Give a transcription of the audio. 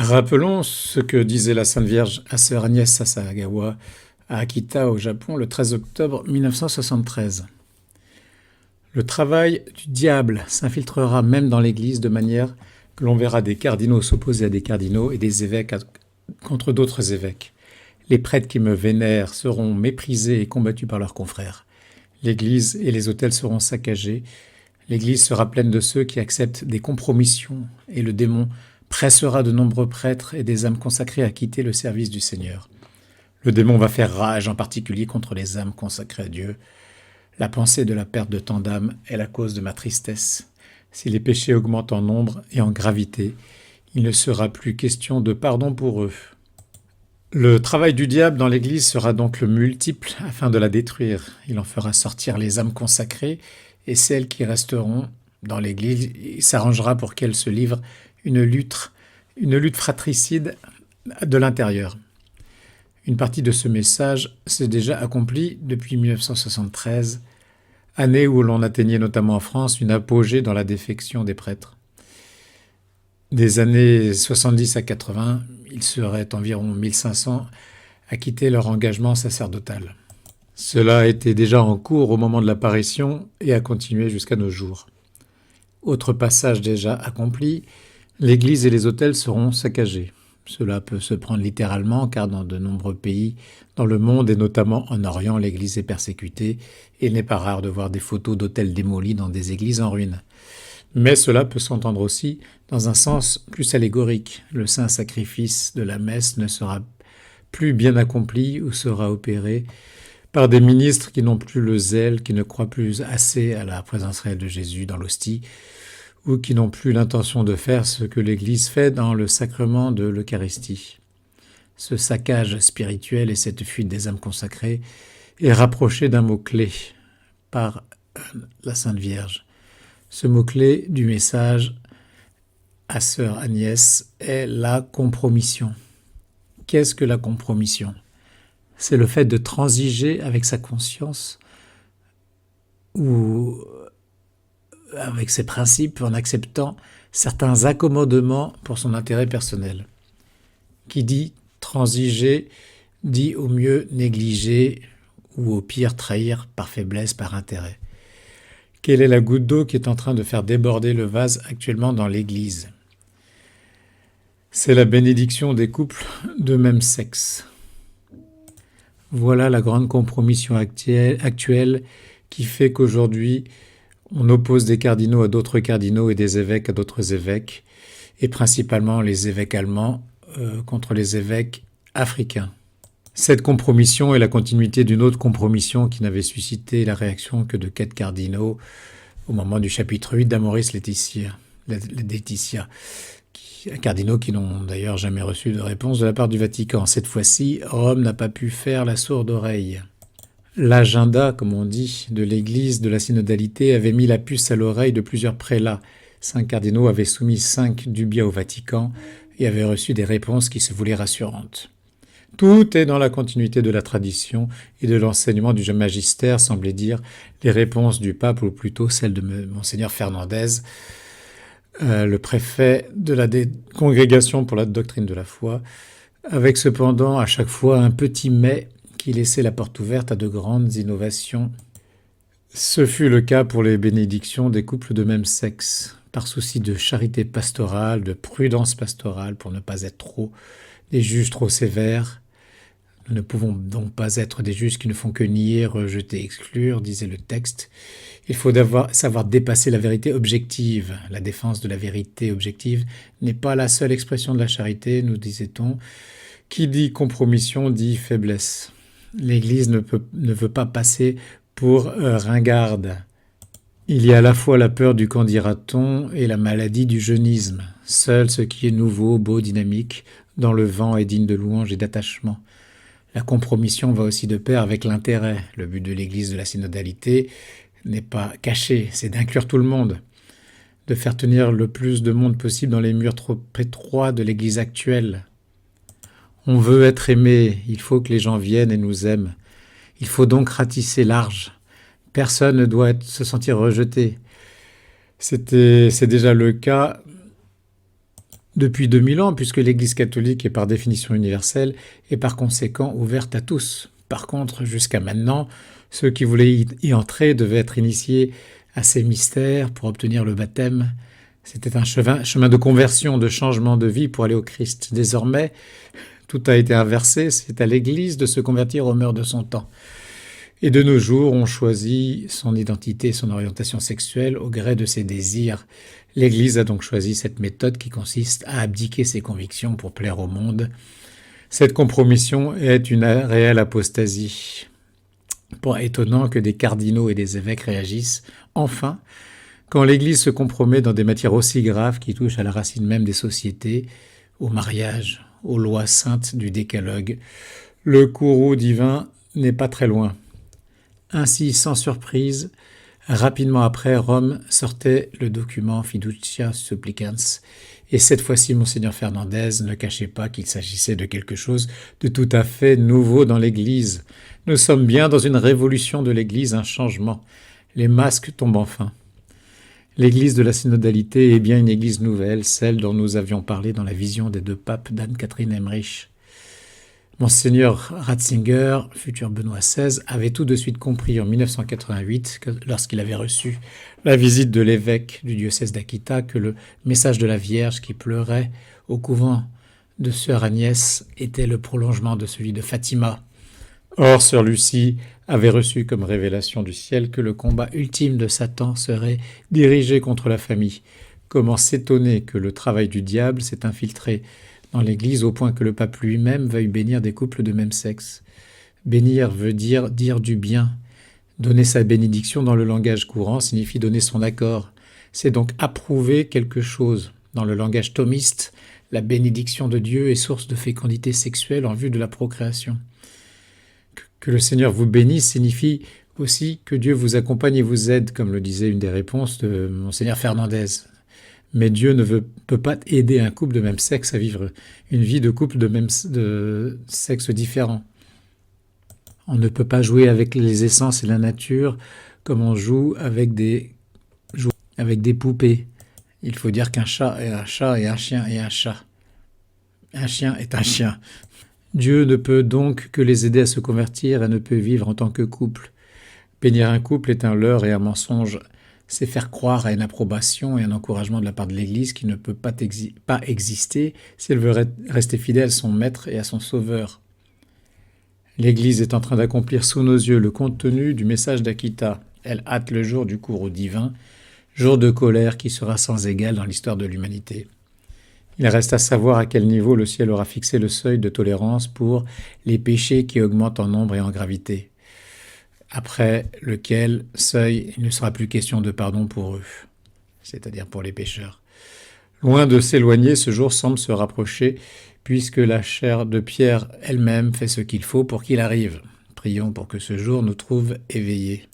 Rappelons ce que disait la Sainte Vierge à sœur Agnès Sasagawa à Akita au Japon le 13 octobre 1973. Le travail du diable s'infiltrera même dans l'Église de manière que l'on verra des cardinaux s'opposer à des cardinaux et des évêques contre d'autres évêques. Les prêtres qui me vénèrent seront méprisés et combattus par leurs confrères. L'Église et les autels seront saccagés. L'Église sera pleine de ceux qui acceptent des compromissions et le démon pressera de nombreux prêtres et des âmes consacrées à quitter le service du Seigneur. Le démon va faire rage en particulier contre les âmes consacrées à Dieu. La pensée de la perte de tant d'âmes est la cause de ma tristesse. Si les péchés augmentent en nombre et en gravité, il ne sera plus question de pardon pour eux. Le travail du diable dans l'Église sera donc le multiple afin de la détruire. Il en fera sortir les âmes consacrées et celles qui resteront dans l'Église, il s'arrangera pour qu'elles se livrent une lutte fratricide de l'intérieur. Une partie de ce message s'est déjà accomplie depuis 1973, année où l'on atteignait notamment en France une apogée dans la défection des prêtres. Des années 70 à 80, il serait environ 1500 à quitter leur engagement sacerdotal. Cela était déjà en cours au moment de l'apparition et a continué jusqu'à nos jours. Autre passage déjà accompli, l'Église et les autels seront saccagés. Cela peut se prendre littéralement car dans de nombreux pays dans le monde et notamment en Orient, l'Église est persécutée et il n'est pas rare de voir des photos d'autels démolis dans des églises en ruine. Mais cela peut s'entendre aussi dans un sens plus allégorique. Le saint sacrifice de la messe ne sera plus bien accompli ou sera opéré par des ministres qui n'ont plus le zèle, qui ne croient plus assez à la présence réelle de Jésus dans l'hostie, ou qui n'ont plus l'intention de faire ce que l'Église fait dans le sacrement de l'Eucharistie. Ce saccage spirituel et cette fuite des âmes consacrées est rapproché d'un mot-clé par la Sainte Vierge. Ce mot-clé du message à sœur Agnès est la compromission. Qu'est-ce que la compromission ? C'est le fait de transiger avec sa conscience ou avec ses principes en acceptant certains accommodements pour son intérêt personnel. Qui dit transiger dit au mieux négliger ou au pire trahir par faiblesse, par intérêt. Quelle est la goutte d'eau qui est en train de faire déborder le vase actuellement dans l'Église ? C'est la bénédiction des couples de même sexe. Voilà la grande compromission actuelle qui fait qu'aujourd'hui, on oppose des cardinaux à d'autres cardinaux et des évêques à d'autres évêques, et principalement les évêques allemands contre les évêques africains. Cette compromission est la continuité d'une autre compromission qui n'avait suscité la réaction que de 4 cardinaux au moment du chapitre 8 d'Amoris Laetitia, cardinaux qui n'ont d'ailleurs jamais reçu de réponse de la part du Vatican. Cette fois-ci, Rome n'a pas pu faire la sourde oreille. L'agenda, comme on dit, de l'Église de la synodalité avait mis la puce à l'oreille de plusieurs prélats. 5 cardinaux avaient soumis 5 dubias au Vatican et avaient reçu des réponses qui se voulaient rassurantes. Tout est dans la continuité de la tradition et de l'enseignement du magistère, semblait dire les réponses du pape, ou plutôt celles de Monseigneur Fernandez, le préfet de la Congrégation pour la doctrine de la foi, avec cependant à chaque fois un petit mais qui laissait la porte ouverte à de grandes innovations. Ce fut le cas pour les bénédictions des couples de même sexe, par souci de charité pastorale, de prudence pastorale, pour ne pas être des juges trop sévères. Nous ne pouvons donc pas être des juges qui ne font que nier, rejeter, exclure, disait le texte. Il faut savoir dépasser la vérité objective. La défense de la vérité objective n'est pas la seule expression de la charité, nous disait-on. Qui dit compromission dit faiblesse. L'Église ne veut pas passer pour ringarde. Il y a à la fois la peur du qu'en dira-t-on et la maladie du jeunisme. Seul ce qui est nouveau, beau, dynamique, dans le vent est digne de louange et d'attachement. La compromission va aussi de pair avec l'intérêt. Le but de l'Église de la synodalité n'est pas caché, c'est d'inclure tout le monde, de faire tenir le plus de monde possible dans les murs trop étroits de l'Église actuelle. On veut être aimé, il faut que les gens viennent et nous aiment. Il faut donc ratisser large. Personne ne doit se sentir rejeté. C'est déjà le cas depuis 2000 ans, puisque l'Église catholique est par définition universelle et par conséquent ouverte à tous. Par contre, jusqu'à maintenant, ceux qui voulaient y entrer devaient être initiés à ces mystères pour obtenir le baptême. C'était un chemin de conversion, de changement de vie pour aller au Christ. Désormais, tout a été inversé, c'est à l'Église de se convertir aux mœurs de son temps. Et de nos jours, on choisit son identité et son orientation sexuelle au gré de ses désirs. L'Église a donc choisi cette méthode qui consiste à abdiquer ses convictions pour plaire au monde. Cette compromission est une réelle apostasie. Pas étonnant que des cardinaux et des évêques réagissent, enfin, quand l'Église se compromet dans des matières aussi graves qui touchent à la racine même des sociétés, au mariage, aux lois saintes du décalogue. Le courroux divin n'est pas très loin. Ainsi, sans surprise, rapidement après, Rome sortait le document Fiducia Supplicans, et cette fois-ci, Monseigneur Fernandez ne cachait pas qu'il s'agissait de quelque chose de tout à fait nouveau dans l'Église. Nous sommes bien dans une révolution de l'Église, un changement. Les masques tombent enfin. L'Église de la synodalité est bien une Église nouvelle, celle dont nous avions parlé dans la vision des deux papes d'Anne-Catherine Emmerich. Monseigneur Ratzinger, futur Benoît XVI, avait tout de suite compris en 1988, lorsqu'il avait reçu la visite de l'évêque du diocèse d'Akita, que le message de la Vierge qui pleurait au couvent de Sœur Agnès était le prolongement de celui de Fatima. Or, Sœur Lucie avait reçu comme révélation du ciel que le combat ultime de Satan serait dirigé contre la famille. Comment s'étonner que le travail du diable s'est infiltré dans l'Église au point que le pape lui-même veuille bénir des couples de même sexe. Bénir veut dire du bien. Donner sa bénédiction dans le langage courant signifie donner son accord. C'est donc approuver quelque chose. Dans le langage thomiste, la bénédiction de Dieu est source de fécondité sexuelle en vue de la procréation. Que le Seigneur vous bénisse signifie aussi que Dieu vous accompagne et vous aide, comme le disait une des réponses de Monseigneur Fernandez. Mais Dieu ne peut pas aider un couple de même sexe à vivre une vie de couple de sexe différent. On ne peut pas jouer avec les essences et la nature comme on joue avec des poupées. Il faut dire qu'un chat est un chat et un chien est un chat. Un chien est un chien. Dieu ne peut donc que les aider à se convertir et ne peut vivre en tant que couple. Bénir un couple est un leurre et un mensonge. C'est faire croire à une approbation et un encouragement de la part de l'Église qui ne peut pas exister si elle veut rester fidèle à son maître et à son sauveur. L'Église est en train d'accomplir sous nos yeux le contenu du message d'Akita. Elle hâte le jour du courroux divin, jour de colère qui sera sans égal dans l'histoire de l'humanité. Il reste à savoir à quel niveau le ciel aura fixé le seuil de tolérance pour les péchés qui augmentent en nombre et en gravité, après lequel seuil il ne sera plus question de pardon pour eux, c'est-à-dire pour les pécheurs. Loin de s'éloigner, ce jour semble se rapprocher, puisque la chair de pierre elle-même fait ce qu'il faut pour qu'il arrive. Prions pour que ce jour nous trouve éveillés.